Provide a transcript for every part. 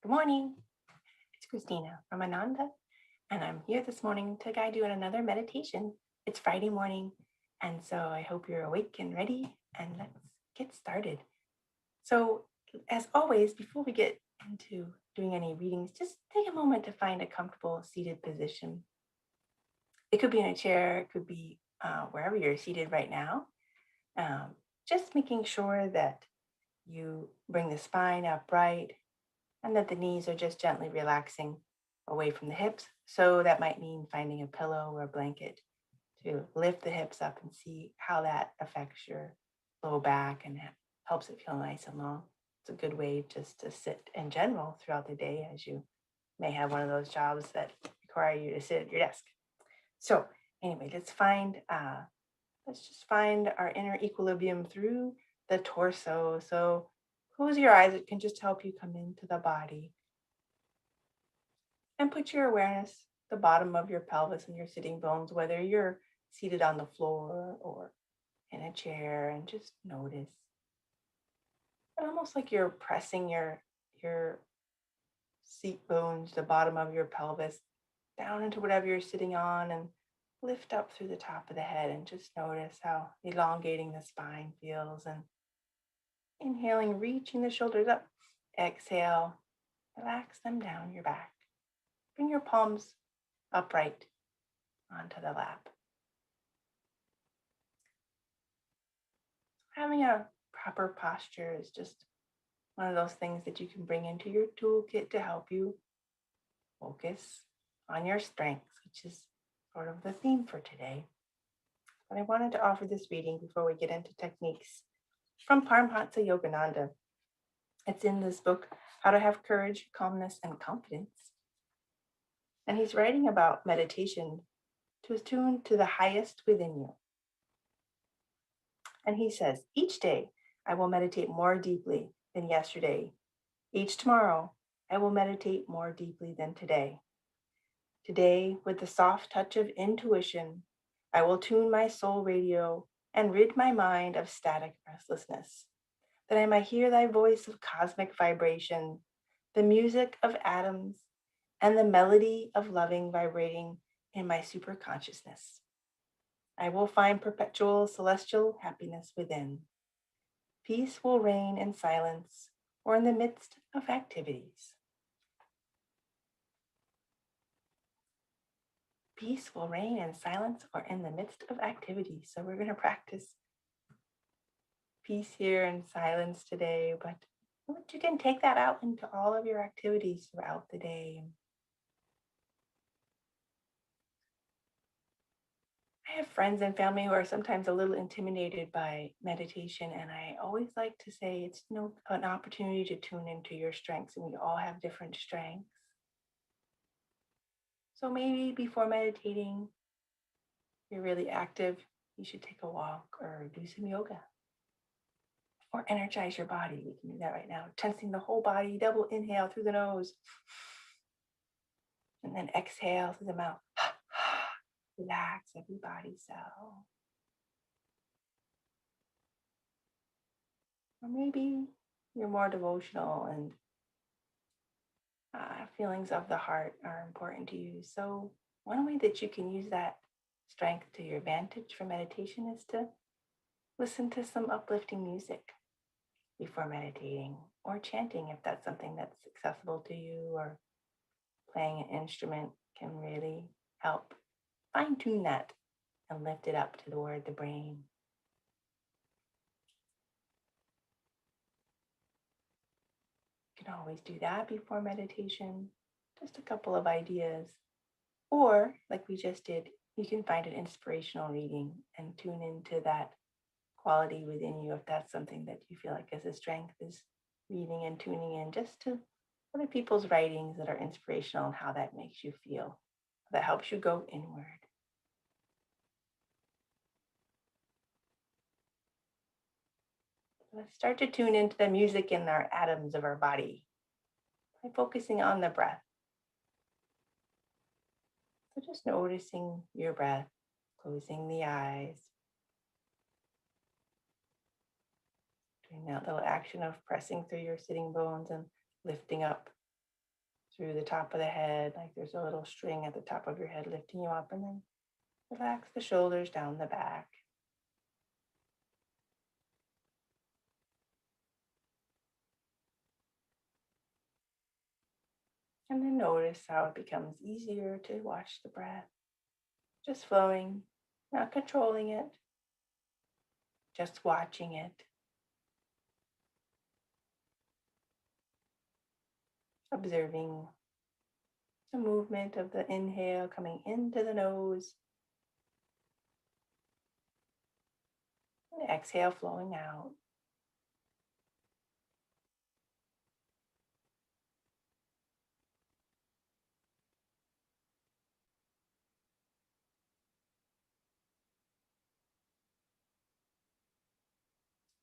Good morning. It's Christina from Ananda, and I'm here this morning to guide you in another meditation. It's Friday morning, and so I hope you're awake and ready, and let's get started. So, as always, before we get into doing any readings, just take a moment to find a comfortable seated position. It could be in a chair, it could be wherever you're seated right now. Um, just making sure that you bring the spine upright and that the knees are just gently relaxing away from the hips. So that might mean finding a pillow or a blanket to lift the hips up and see how that affects your low back and helps it feel nice and long. It's a good way just to sit in general throughout the day, as you may have one of those jobs that require you to sit at your desk. So anyway, let's just find our inner equilibrium through the torso. So close your eyes. It can just help you come into the body and put your awareness the bottom of your pelvis and your sitting bones, whether you're seated on the floor or in a chair, and just notice. And almost like you're pressing your seat bones, the bottom of your pelvis, down into whatever you're sitting on, and lift up through the top of the head, and just notice how elongating the spine feels. And inhaling, reaching the shoulders up. Exhale, relax them down your back. Bring your palms upright onto the lap. Having a proper posture is just one of those things that you can bring into your toolkit to help you focus on your strengths, which is sort of the theme for today. But I wanted to offer this reading before we get into techniques from Paramhansa Yogananda. It's in this book, How to Have Courage, Calmness, and Confidence. And he's writing about meditation to attune to the highest within you. And he says, each day I will meditate more deeply than yesterday. Each tomorrow I will meditate more deeply than today. Today, with the soft touch of intuition, I will tune my soul radio and rid my mind of static restlessness, that I might hear thy voice of cosmic vibration, the music of atoms, and the melody of loving vibrating in my superconsciousness. I will find perpetual celestial happiness within. Peace will reign in silence or in the midst of activities. Peace will reign in silence or in the midst of activities. So we're going to practice peace here and silence today, but you can take that out into all of your activities throughout the day. I have friends and family who are sometimes a little intimidated by meditation, and I always like to say it's an opportunity to tune into your strengths, and we all have different strengths. So maybe before meditating, you're really active, you should take a walk or do some yoga or energize your body. We can do that right now. Tensing the whole body, double inhale through the nose and then exhale through the mouth. Relax every body cell. Or maybe you're more devotional and feelings of the heart are important to you. So, one way that you can use that strength to your advantage for meditation is to listen to some uplifting music before meditating, or chanting if that's something that's accessible to you, or playing an instrument can really help fine tune that and lift it up toward the brain. You can always do that before meditation, just a couple of ideas. Or, like we just did, you can find an inspirational reading and tune into that quality within you if that's something that you feel like is a strength, is reading and tuning in just to other people's writings that are inspirational and how that makes you feel. That helps you go inward. Let's start to tune into the music in our atoms of our body by focusing on the breath. So just noticing your breath, closing the eyes, doing that little action of pressing through your sitting bones and lifting up through the top of the head, like there's a little string at the top of your head lifting you up, and then relax the shoulders down the back. And then notice how it becomes easier to watch the breath, just flowing, not controlling it, just watching it, observing the movement of the inhale coming into the nose, and the exhale flowing out.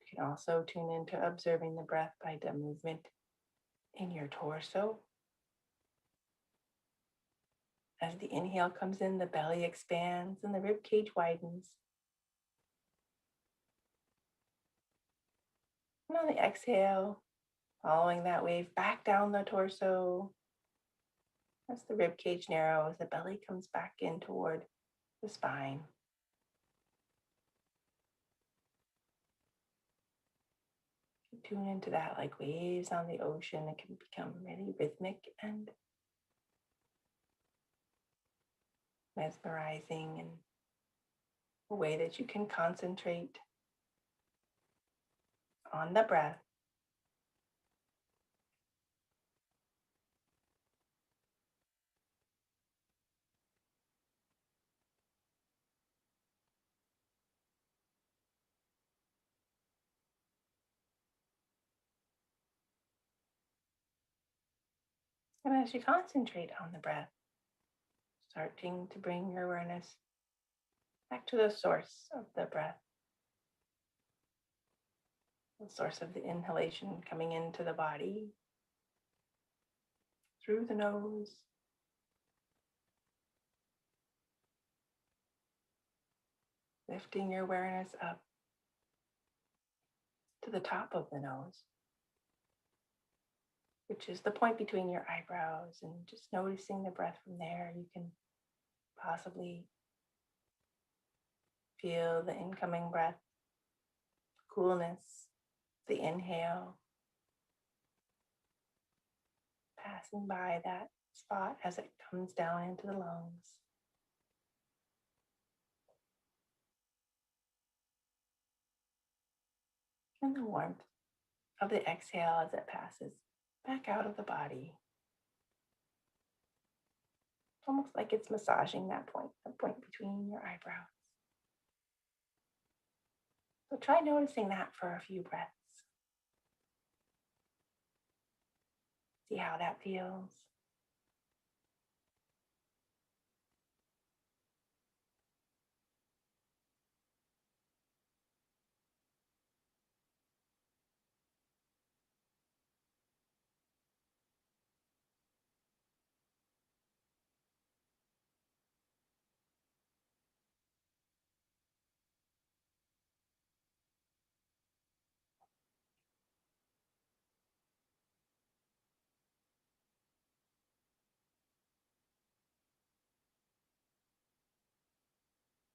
You can also tune into observing the breath by the movement in your torso. As the inhale comes in, the belly expands and the rib cage widens. And on the exhale, following that wave back down the torso, as the rib cage narrows, the belly comes back in toward the spine. Tune into that like waves on the ocean. It can become really rhythmic and mesmerizing, and a way that you can concentrate on the breath. And as you concentrate on the breath, starting to bring your awareness back to the source of the breath, the source of the inhalation coming into the body through the nose, lifting your awareness up to the top of the nose, which is the point between your eyebrows, and just noticing the breath from there. You can possibly feel the incoming breath, coolness, the inhale, passing by that spot as it comes down into the lungs. And the warmth of the exhale as it passes back out of the body. Almost like it's massaging that point, the point between your eyebrows. So try noticing that for a few breaths. See how that feels.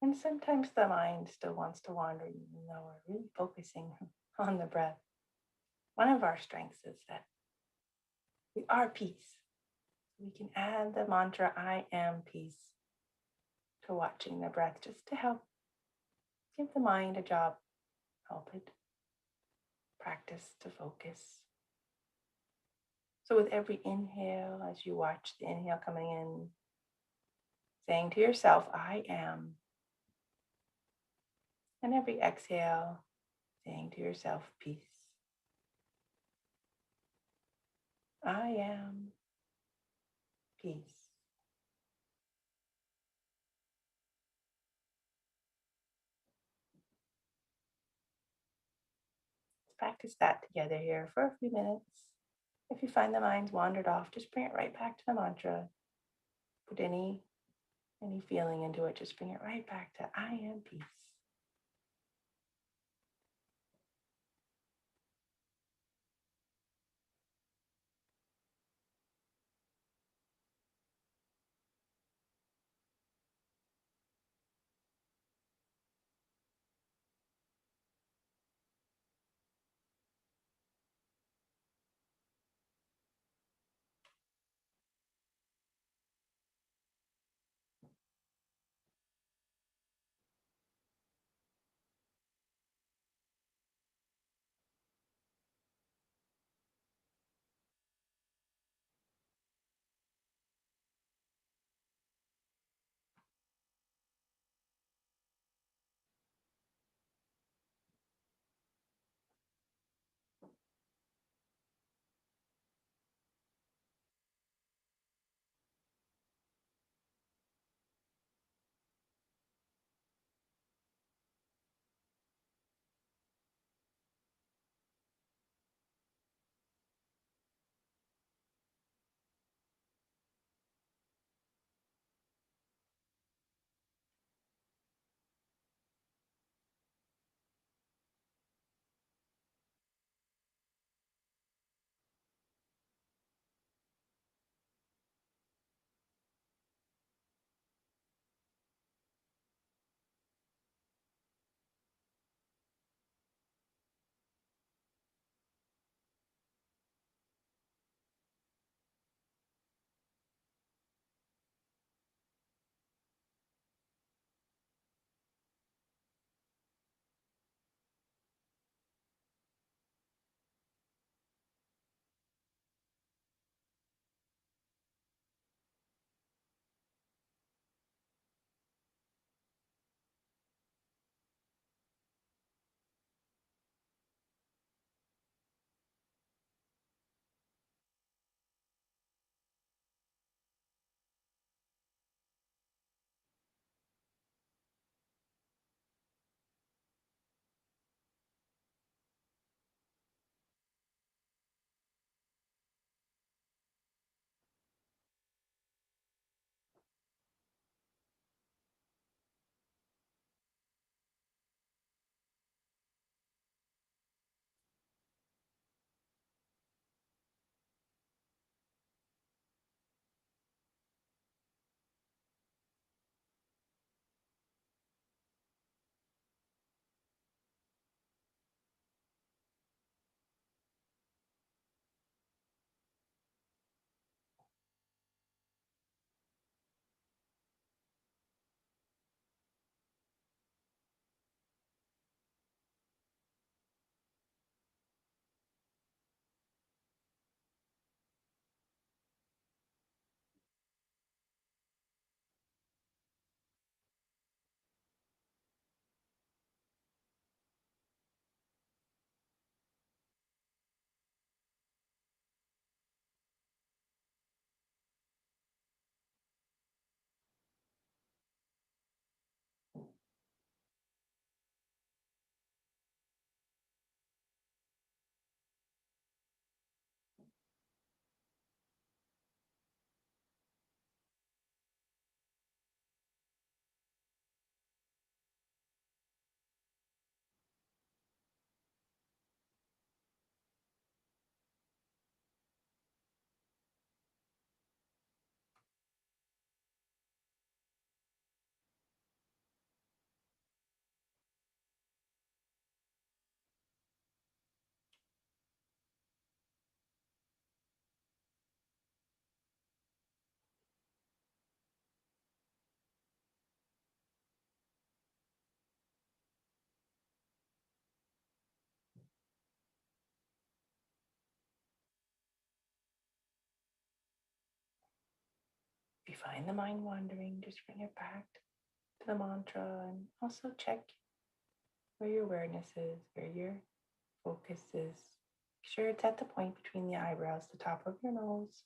And sometimes the mind still wants to wander, even though we're really focusing on the breath. One of our strengths is that we are peace. We can add the mantra, I am peace, to watching the breath, just to help give the mind a job, help it practice to focus. So with every inhale, as you watch the inhale coming in, saying to yourself, I am. And every exhale, saying to yourself, peace. I am peace. Let's practice that together here for a few minutes. If you find the mind's wandered off, just bring it right back to the mantra. Put any feeling into it, just bring it right back to I am peace. find the mind wandering, just bring it back to the mantra and also check where your awareness is, where your focus is. Make sure it's at the point between the eyebrows, the top of your nose.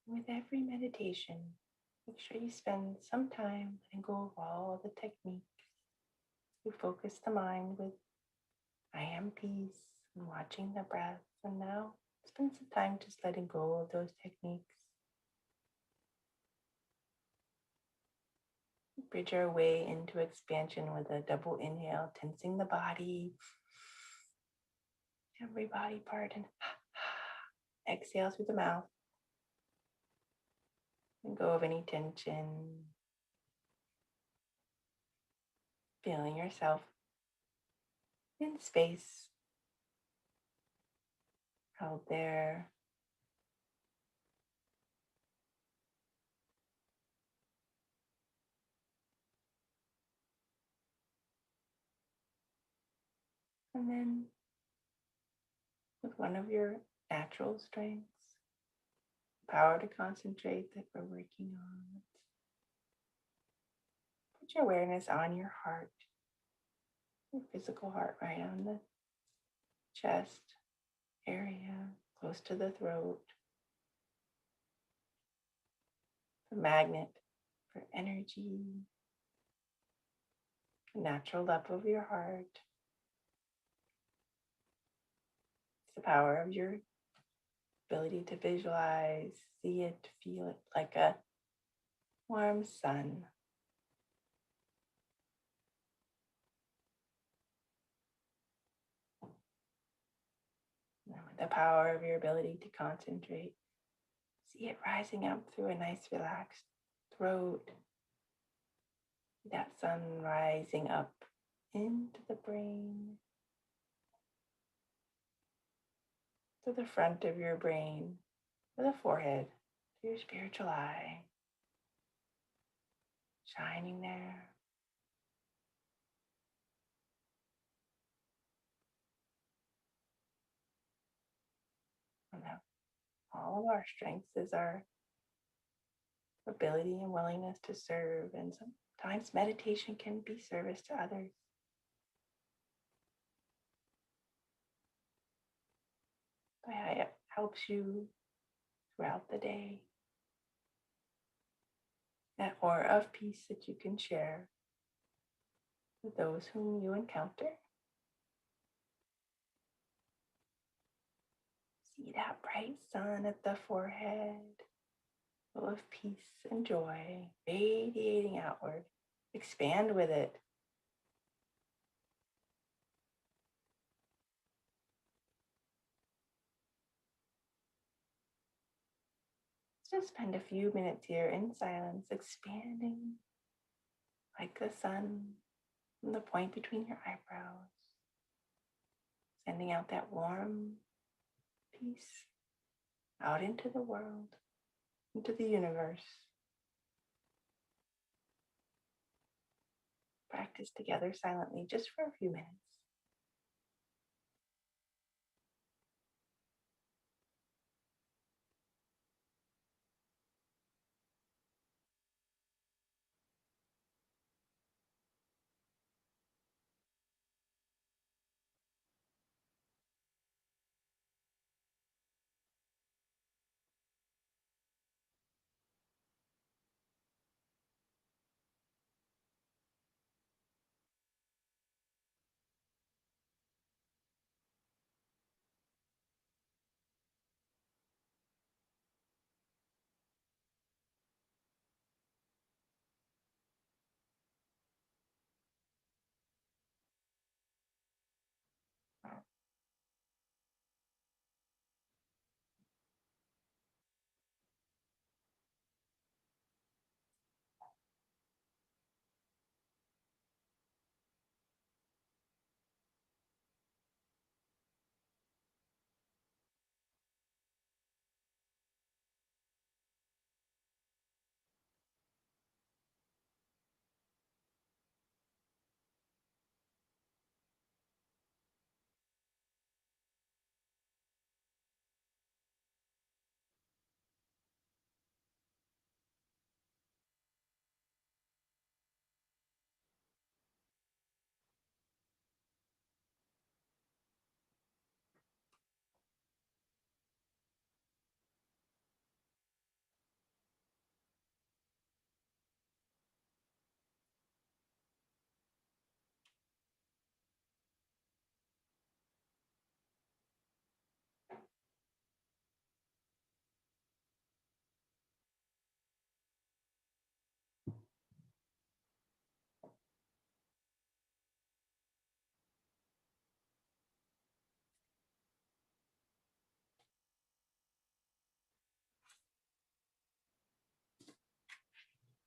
With every meditation, make sure you spend some time letting go of all the techniques. You focus the mind with I am peace and watching the breath. And now spend some time just letting go of those techniques. Bridge our way into expansion with a double inhale, tensing the body, every body part, and exhale through the mouth. And go of any tension. Feeling yourself in space, held there. And then with one of your natural strengths, power to concentrate that we're working on, put your awareness on your heart, your physical heart, right on the chest area, close to the throat, the magnet for energy, the natural love of your heart. It's the power of your ability to visualize, see it, feel it like a warm sun. And with the power of your ability to concentrate, see it rising up through a nice relaxed throat. That sun rising up into the brain, to the front of your brain, to the forehead, to your spiritual eye, shining there. And that all of our strengths is our ability and willingness to serve. And sometimes meditation can be service to others. helps you throughout the day. That aura of peace that you can share with those whom you encounter. See that bright sun at the forehead, full of peace and joy, radiating outward. Expand with it. Just spend a few minutes here in silence, expanding like the sun from the point between your eyebrows, sending out that warm peace out into the world, into the universe. Practice together silently just for a few minutes.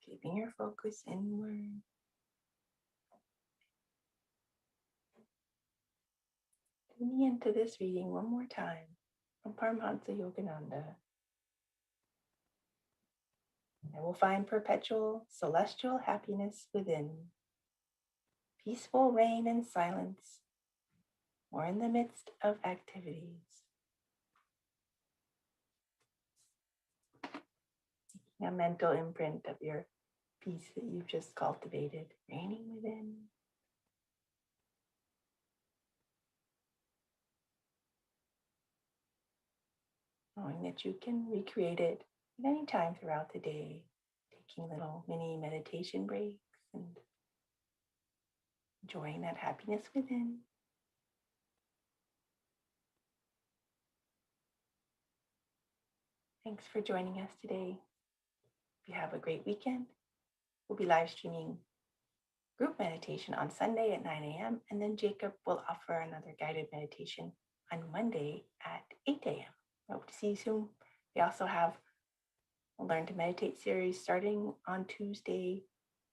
Keeping your focus inward. Tuning into this reading one more time from Paramahansa Yogananda. I will find perpetual celestial happiness within, peaceful reign and silence, or in the midst of activities. A mental imprint of your peace that you've just cultivated, reigning within. Knowing that you can recreate it at any time throughout the day, taking little mini meditation breaks and enjoying that happiness within. Thanks for joining us today. If you have a great weekend, we'll be live streaming group meditation on Sunday at 9 a.m. And then Jacob will offer another guided meditation on Monday at 8 a.m. Hope to see you soon. We also have a Learn to Meditate series starting on Tuesday,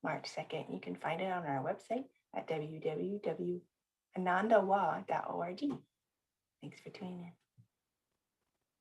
March 2nd. You can find it on our website at www.anandawa.org. Thanks for tuning in.